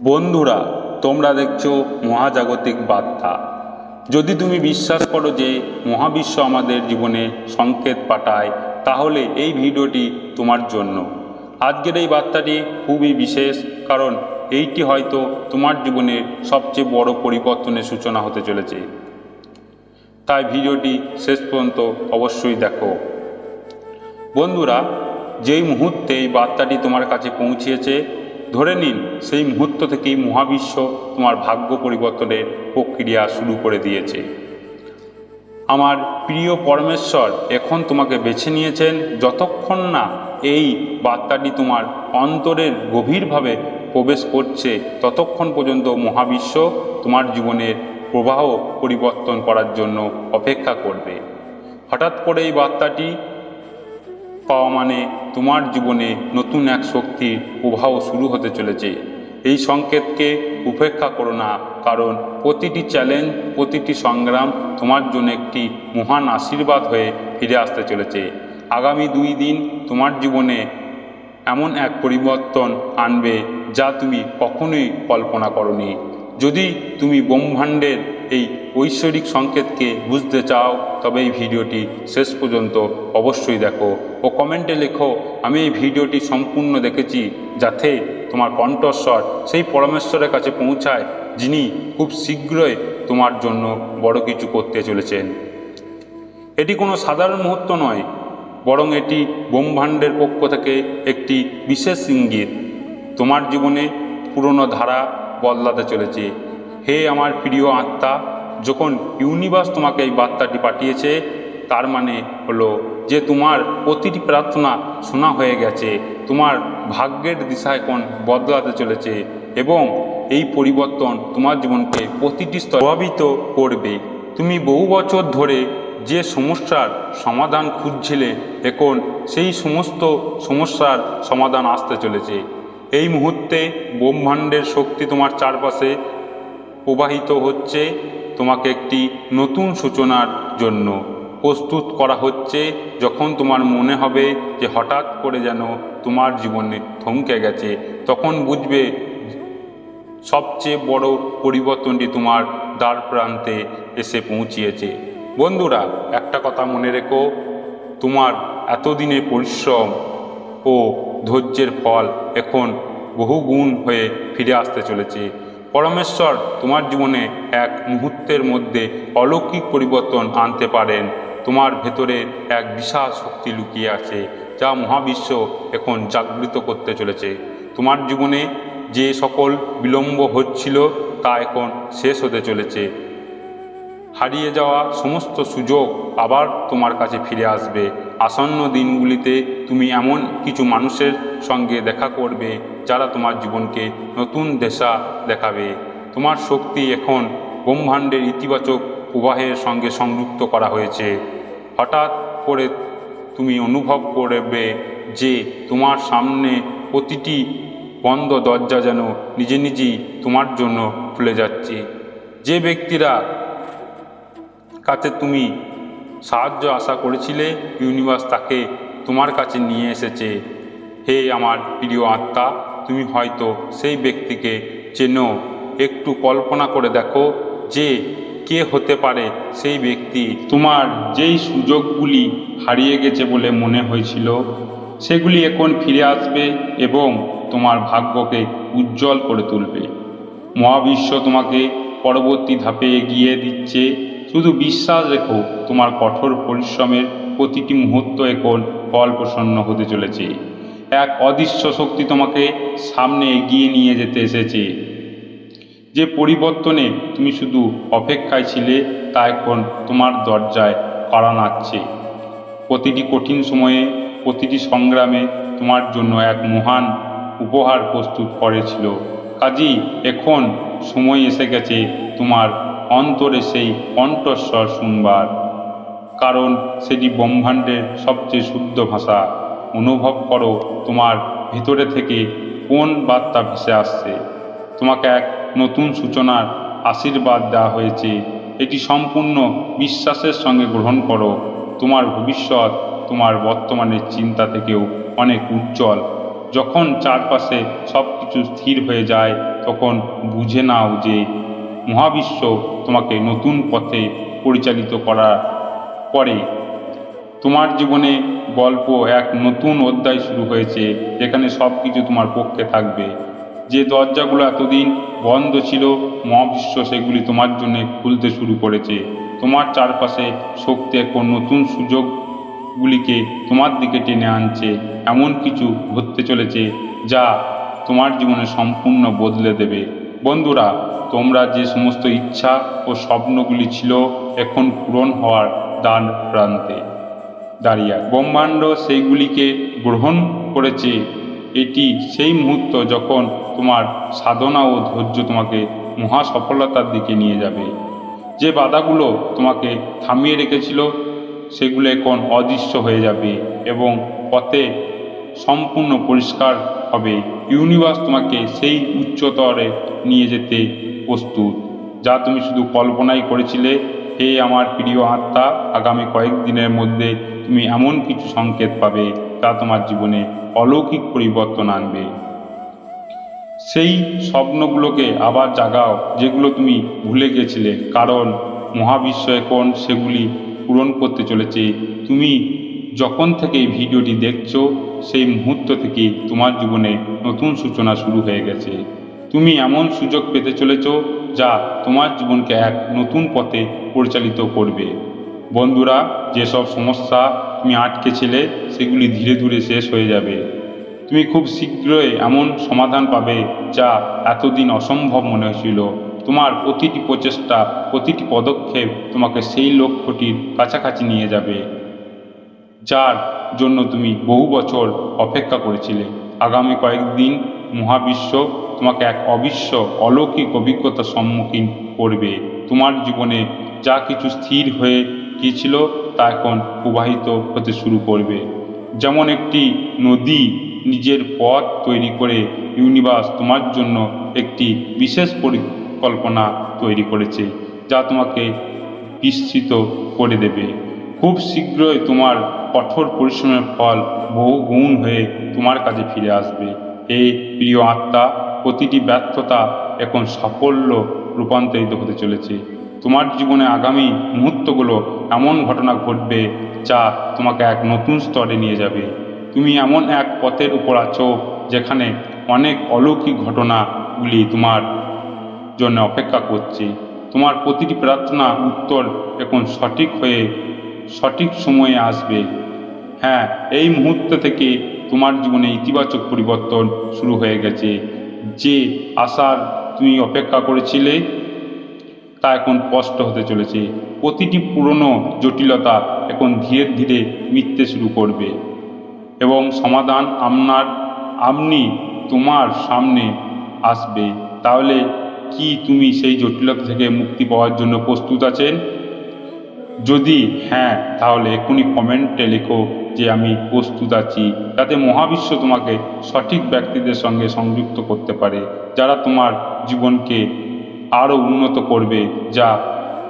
বন্ধুরা, তোমরা দেখছো মহাজাগতিক বার্তা। যদি তুমি বিশ্বাস করো যে মহাবিশ্ব আমাদের জীবনে সংকেত পাঠায়, তাহলে এই ভিডিওটি তোমার জন্য। আজকের এই বার্তাটি খুবই বিশেষ, কারণ এইটি হয়তো তোমার জীবনের সবচেয়ে বড় পরিবর্তনের সূচনা হতে চলেছে। তাই ভিডিওটি শেষ পর্যন্ত অবশ্যই দেখো। বন্ধুরা, যেই মুহূর্তে এই বার্তাটি তোমার কাছে পৌঁছিয়েছে, ধরে নিন সেই মুহূর্ত থেকেই মহাবিশ্ব তোমার ভাগ্য পরিবর্তনের প্রক্রিয়া শুরু করে দিয়েছে। আমার প্রিয় পরমেশ্বর এখন তোমাকে বেছে নিয়েছেন। যতক্ষণ না এই বার্তাটি তোমার অন্তরের গভীরভাবে প্রবেশ করছে, ততক্ষণ পর্যন্ত মহাবিশ্ব তোমার জীবনের প্রবাহ পরিবর্তন করার জন্য অপেক্ষা করবে। হঠাৎ করে এই বার্তাটি পাওয়া মানে তোমার জীবনে নতুন এক শক্তির প্রবাহ শুরু হতে চলেছে। এই সংকেতকে উপেক্ষা করো না, কারণ প্রতিটি চ্যালেঞ্জ, প্রতিটি সংগ্রাম তোমার জন্য একটি মহান আশীর্বাদ হয়ে ফিরে আসতে চলেছে। আগামী 2 দিন তোমার জীবনে এমন এক পরিবর্তন আনবে যা তুমি কখনোই কল্পনা করোনি। যদি তুমি ব্রহ্মাণ্ডের এই ঐশ্বরিক সংকেতকে বুঝতে চাও, তবে এই ভিডিওটি শেষ পর্যন্ত অবশ্যই দেখো ও কমেন্টে লেখো, আমি এই ভিডিওটি সম্পূর্ণ দেখেছি, যাতে তোমার কণ্ঠস্বর সেই পরমেশ্বরের কাছে পৌঁছায়, যিনি খুব শীঘ্রই তোমার জন্য বড় কিছু করতে চলেছেন। এটি কোনো সাধারণ মুহূর্ত নয়, বরং এটি ব্রহ্মাণ্ডের পক্ষ থেকে একটি বিশেষ ইঙ্গিত। তোমার জীবনে পুরনো ধারা বদলাতে চলেছে। হে আমার প্রিয় আত্মা, যখন ইউনিভার্স তোমাকে এই বার্তাটি পাঠিয়েছে, তার মানে হলো যে তোমার প্রতিটি প্রার্থনা শোনা হয়ে গেছে। তোমার ভাগ্যের দিশা এখন বদলাতে চলেছে এবং এই পরিবর্তন তোমার জীবনকে প্রতিটি স্তরে প্রভাবিত করবে। তুমি বহু বছর ধরে যে সমস্যার সমাধান খুঁজছিলে, এখন সেই সমস্ত সমস্যার সমাধান আসতে চলেছে। এই মুহূর্তে ব্রহ্মাণ্ডের শক্তি তোমার চারপাশে প্রবাহিত হচ্ছে। তোমাকে একটি নতুন সূচনার জন্য প্রস্তুত করা হচ্ছে। যখন তোমার মনে হবে যে হঠাৎ করে যেন তোমার জীবনে থমকে গেছে, তখন বুঝবে সবচেয়ে বড় পরিবর্তনটি তোমার দ্বার প্রান্তে এসে পৌঁছিয়েছে। বন্ধুরা, একটা কথা মনে রেখো, তোমার এতদিনের পরিশ্রম ও ধৈর্যের ফল এখন বহু গুণ হয়ে ফিরে আসতে চলেছে। পরমেশ্বর তোমার জীবনে এক মুহূর্তের মধ্যে অলৌকিক পরিবর্তন আনতে পারেন। তোমার ভেতরে এক বিশাল শক্তি লুকিয়ে আছে, যা মহাবিশ্ব এখন জাগৃত করতে চলেছে। তোমার জীবনে যে সকল বিলম্ব হচ্ছিল, তা এখন শেষ হতে চলেছে। হারিয়ে যাওয়া সমস্ত সুযোগ আবার তোমার কাছে ফিরে আসবে। আসন্ন দিনগুলিতে তুমি এমন কিছু মানুষের সঙ্গে দেখা করবে, যারা তোমার জীবনকে নতুন দিশা দেখাবে। তোমার শক্তি এখন ব্রহ্মাণ্ডের ইতিবাচক প্রবাহের সঙ্গে সংযুক্ত করা হয়েছে। হঠাৎ করে তুমি অনুভব করবে যে তোমার সামনে প্রতিটি বন্ধ দরজা যেন নিজে নিজেই তোমার জন্য খুলে যাচ্ছে। যে ব্যক্তিরা কাছে তুমি সাহায্য আশা করেছিলে, ইউনিভার্স তাকে তোমার কাছে নিয়ে এসেছে। হে আমার প্রিয় আত্মা, তুমি হয়তো সেই ব্যক্তিকে চেনো। একটু কল্পনা করে দেখো যে কে হতে পারে সেই ব্যক্তি। তোমার যেই সুযোগগুলি হারিয়ে গেছে বলে মনে হয়েছিল, সেগুলি এখন ফিরে আসবে এবং তোমার ভাগ্যকে উজ্জ্বল করে তুলবে। মহাবিশ্ব তোমাকে পরবর্তী ধাপে এগিয়ে দিচ্ছে। শুধু বিশ্বাস রেখো, তোমার কঠোর পরিশ্রমের প্রতিটি মুহূর্ত এখন ফল প্রসন্ন হতে চলেছে। এক অদৃশ্য শক্তি তোমাকে সামনে এগিয়ে নিয়ে যেতে এসেছে। যে পরিবর্তনে তুমি শুধু অপেক্ষায় ছিলে, তা এখন তোমার দরজায় কড়া নাড়ছে। প্রতিটি কঠিন সময়ে, প্রতিটি সংগ্রামে তোমার জন্য এক মহান উপহার প্রস্তুত করেছিল। কাজেই এখন সময় এসে গেছে তোমার অন্তরে সেই কণ্ঠস্বর শুনবার, কারণ সেটি ব্রহ্মাণ্ডের সবচেয়ে শুদ্ধ ভাষা। অনুভব করো তোমার ভিতরে থেকে কোন বার্তা ভেসে আসছে। তোমাকে এক নতুন সূচনার আশীর্বাদ দেওয়া হয়েছে। এটি সম্পূর্ণ বিশ্বাসের সঙ্গে গ্রহণ করো। তোমার ভবিষ্যৎ তোমার বর্তমানের চিন্তা থেকেও অনেক উজ্জ্বল। যখন চারপাশে সব কিছু স্থির হয়ে যায়, তখন বুঝে নাও যে মহাবিশ্ব তোমাকে নতুন পথে পরিচালিত করার পরে তোমার জীবনে গল্প এক নতুন অধ্যায় শুরু হয়েছে, যেখানে সব কিছু তোমার পক্ষে থাকবে। যে দরজাগুলো এতদিন বন্ধ ছিল, মহাবিশ্ব সেগুলি তোমার জন্য খুলতে শুরু করেছে। তোমার চারপাশে শক্তি এখন নতুন সুযোগগুলিকে তোমার দিকে টেনে আনছে। এমন কিছু ঘটতে চলেছে যা তোমার জীবনে সম্পূর্ণ বদলে দেবে। বন্ধুরা, তোমরা যে সমস্ত ইচ্ছা ও স্বপ্নগুলি ছিল এখন পূরণ হওয়ার দ্বার প্রান্তে দাঁড়িয়ে। ব্রহ্মাণ্ড সেইগুলিকে গ্রহণ করেছে। এটি সেই মুহূর্ত যখন তোমার সাধনা ও ধৈর্য তোমাকে মহা সফলতার দিকে নিয়ে যাবে। যে বাধাগুলো তোমাকে থামিয়ে রেখেছিল সেগুলো এখন অদৃশ্য হয়ে যাবে এবং পথে সম্পূর্ণ পরিষ্কার হবে। ইউনিভার্স তোমাকে সেই উচ্চতরে নিয়ে যেতে প্রস্তুত, যা তুমি শুধু কল্পনাই করেছিলে। হে আমার প্রিয় আত্মা, আগামী কয়েকদিনের মধ্যে তুমি এমন কিছু সংকেত পাবে যা তোমার জীবনে অলৌকিক পরিবর্তন আনবে। সেই স্বপ্নগুলোকে আবার জাগাও যেগুলো তুমি ভুলে গেছিলে, কারণ মহাবিশ্ব এখন সেগুলি পূরণ করতে চলেছে। তুমি যখন থেকে এই ভিডিওটি দেখছো সেই মুহূর্ত থেকে তোমার জীবনে নতুন সূচনা শুরু হয়ে গেছে। তুমি এমন সুযোগ পেতে চলেছ যা তোমার জীবনকে এক নতুন পথে পরিচালিত করবে। বন্ধুরা, যেসব সমস্যা তুমি আটকেছিলে সেগুলি ধীরে ধীরে শেষ হয়ে যাবে। তুমি খুব শীঘ্রই এমন সমাধান পাবে যা এতদিন অসম্ভব মনে হয়েছিল। তোমার প্রতিটি প্রচেষ্টা, প্রতিটি পদক্ষেপ তোমাকে সেই লক্ষ্যটির কাছাকাছি নিয়ে যাবে যার জন্য তুমি বহু বছর অপেক্ষা করেছিলে। আগামী কয়েকদিন মহাবিশ্ব তোমাকে এক অলৌকিক অভিজ্ঞতার সম্মুখীন করবে। তোমার জীবনে যা কিছু স্থির হয়ে গিয়েছিল তা এখন প্রবাহিত হতে শুরু করবে। যেমন একটি নদী নিজের পথ তৈরি করে, ইউনিভার্স তোমার জন্য একটি বিশেষ পরিকল্পনা তৈরি করেছে যা তোমাকে বিস্মিত করে দেবে। খুব শীঘ্রই তোমার কঠোর পরিশ্রমের ফল বহু গুণ হয়ে তোমার কাছে ফিরে আসবে। হে প্রিয় আত্মা, প্রতিটি ব্যর্থতা এখন সাফল্য রূপান্তরিত হতে চলেছে। তোমার জীবনে আগামী মুহূর্তগুলো এমন ঘটনা ঘটবে যা তোমাকে এক নতুন স্তরে নিয়ে যাবে। তুমি এমন এক পথের উপর আছো যেখানে অনেক অলৌকিক ঘটনাগুলি তোমার জন্য অপেক্ষা করছে। তোমার প্রতিটি প্রার্থনা উত্তর এখন সঠিক সময়ে আসবে। হ্যাঁ, এই মুহূর্ত থেকে তোমার জীবনে ইতিবাচক পরিবর্তন শুরু হয়ে গেছে। যে আশার তুমি অপেক্ষা করেছিলে তা এখন স্পষ্ট হতে চলেছে। প্রতিটি পুরনো জটিলতা এখন ধীরে ধীরে মিটতে শুরু করবে এবং সমাধান আপনি তোমার সামনে আসবে। তাহলে কি তুমি সেই জটিলতা থেকে মুক্তি পাওয়ার জন্য প্রস্তুত আছেন? যদি হ্যাঁ, তাহলে এখনই কমেন্টে লেখো যে আমি প্রস্তুত আছি, যাতে মহাবিশ্ব তোমাকে সঠিক ব্যক্তিদের সঙ্গে সংযুক্ত করতে পারে যারা তোমার জীবনকে আরও উন্নত করবে। যা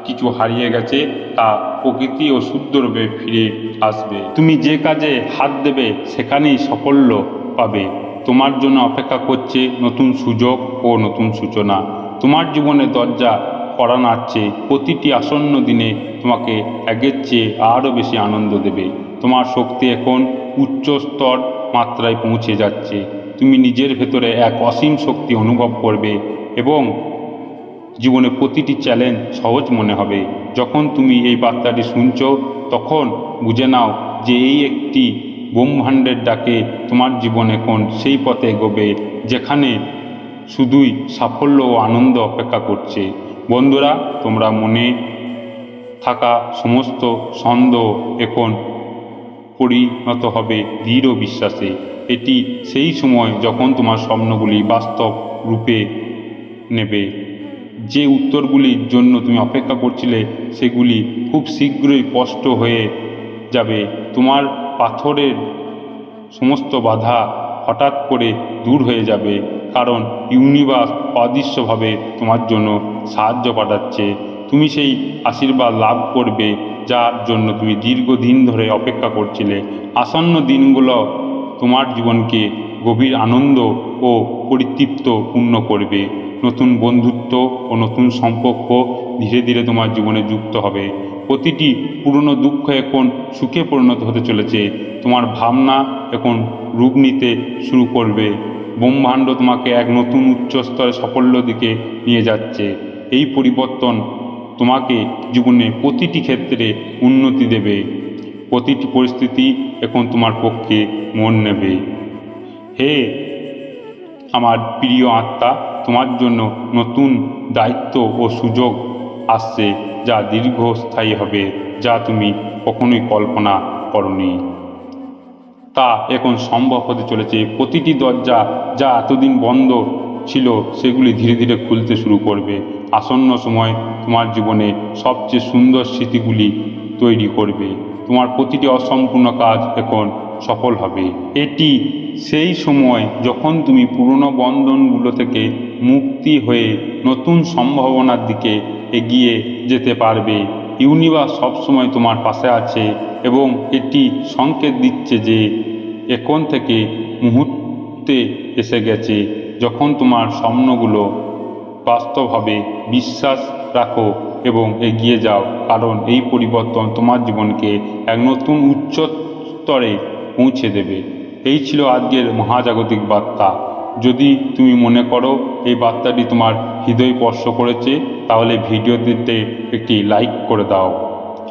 কিছু হারিয়ে গেছে তা প্রকৃতি ও শুদ্ধরূপে ফিরে আসবে। তুমি যে কাজে হাত দেবে সেখানেই সাফল্য পাবে। তোমার জন্য অপেক্ষা করছে নতুন সুযোগ ও নতুন সূচনা। তোমার জীবনে দরজা কড়া নাড়ছে। প্রতিটি আসন্ন দিনে তোমাকে আগের চেয়ে আরও বেশি আনন্দ দেবে। তোমার শক্তি এখন উচ্চ স্তর মাত্রায় পৌঁছে যাচ্ছে। তুমি নিজের ভেতরে এক অসীম শক্তি অনুভব করবে এবং জীবনে প্রতিটি চ্যালেঞ্জ সহজ মনে হবে। যখন তুমি এই বার্তাটি শুনছো তখন বুঝে নাও যে এই একটি ব্রহ্মাণ্ডের ডাকে তোমার জীবন এখন সেই পথে এগোবে যেখানে শুধুই সাফল্য ও আনন্দ অপেক্ষা করছে। বন্ধুরা, তোমরা মনে থাকা সমস্ত সন্দেহ এখন পরিণত হবে দৃঢ় বিশ্বাসে। এটি সেই সময় যখন তোমার স্বপ্নগুলি বাস্তব রূপে নেবে। যে উত্তরগুলির জন্য তুমি অপেক্ষা করছিলে সেগুলি খুব শীঘ্রই স্পষ্ট হয়ে যাবে। তোমার পাথরের সমস্ত বাধা হঠাৎ করে দূর হয়ে যাবে, কারণ ইউনিভার্স অদৃশ্যভাবে তোমার জন্য সাহায্য পাঠাচ্ছে। তুমি সেই আশীর্বাদ লাভ করবে যার জন্য তুমি দীর্ঘদিন ধরে অপেক্ষা করছিলে। আসন্ন দিনগুলো তোমার জীবনকে গভীর আনন্দ ও পরিতৃপ্ত পূর্ণ করবে। নতুন বন্ধুত্ব ও নতুন সম্পর্ক ধীরে ধীরে তোমার জীবনে যুক্ত হবে। প্রতিটি পুরনো দুঃখ এখন সুখে পরিণত হতে চলেছে। তোমার ভাবনা এখন রূপ নিতে শুরু করবে। ব্রহ্মাণ্ড তোমাকে এক নতুন উচ্চ স্তরে সাফল্য দিকে নিয়ে যাচ্ছে। এই পরিবর্তন তোমাকে জীবনে প্রতিটি ক্ষেত্রে উন্নতি দেবে। প্রতিটি পরিস্থিতি এখন তোমার পক্ষে মন নেবে। হে আমার প্রিয় আত্মা, তোমার জন্য নতুন দায়িত্ব ও সুযোগ আসছে, যা দীর্ঘস্থায়ী হবে, যা তুমি কখনোই কল্পনা করনি। তা এখন সম্ভব হতে চলেছে। প্রতিটি দরজা যা এতদিন বন্ধ ছিল সেগুলি ধীরে ধীরে খুলতে শুরু করবে। আসন্ন সময় তোমার জীবনে সবচেয়ে সুন্দর স্মৃতিগুলি তৈরি করবে। তোমার প্রতিটি অসম্পূর্ণ কাজ এখন সফল হবে। এটি সেই সময় যখন তুমি পুরনো বন্ধনগুলো থেকে মুক্তি হয়ে নতুন সম্ভাবনার দিকে এগিয়ে যেতে পারবে। ইউনিভার্স সবসময় তোমার পাশে আছে এবং এটি সংকেত দিচ্ছে যে এখন থেকে মুহূর্তে এসে গেছে যখন তোমার স্বপ্নগুলো বাস্তব হবে। বিশ্বাস রাখো এবং এগিয়ে যাও, কারণ এই পরিবর্তন তোমার জীবনকে এক নতুন উচ্চ স্তরে পৌঁছে দেবে। এই ছিল আজকের মহাজাগতিক বার্তা। যদি তুমি মনে করো এই বার্তাটি তোমার হৃদয় স্পর্শ করেছে, তাহলে ভিডিওটিতে একটি লাইক করে দাও।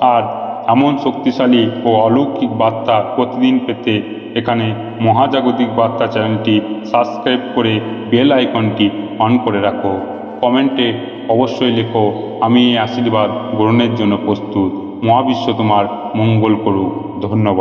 আর এমন শক্তিশালী ও অলৌকিক বার্তা প্রতিদিন পেতে এখানে মহাজাগতিক বার্তা চ্যানেলটি সাবস্ক্রাইব করে বেল আইকনটি অন করে রাখো। কমেন্টে অবশ্যই লেখো, আমি এই আশীর্বাদ গ্রহণের জন্য প্রস্তুত। মহাবিশ্ব তোমার মঙ্গল করুক। ধন্যবাদ।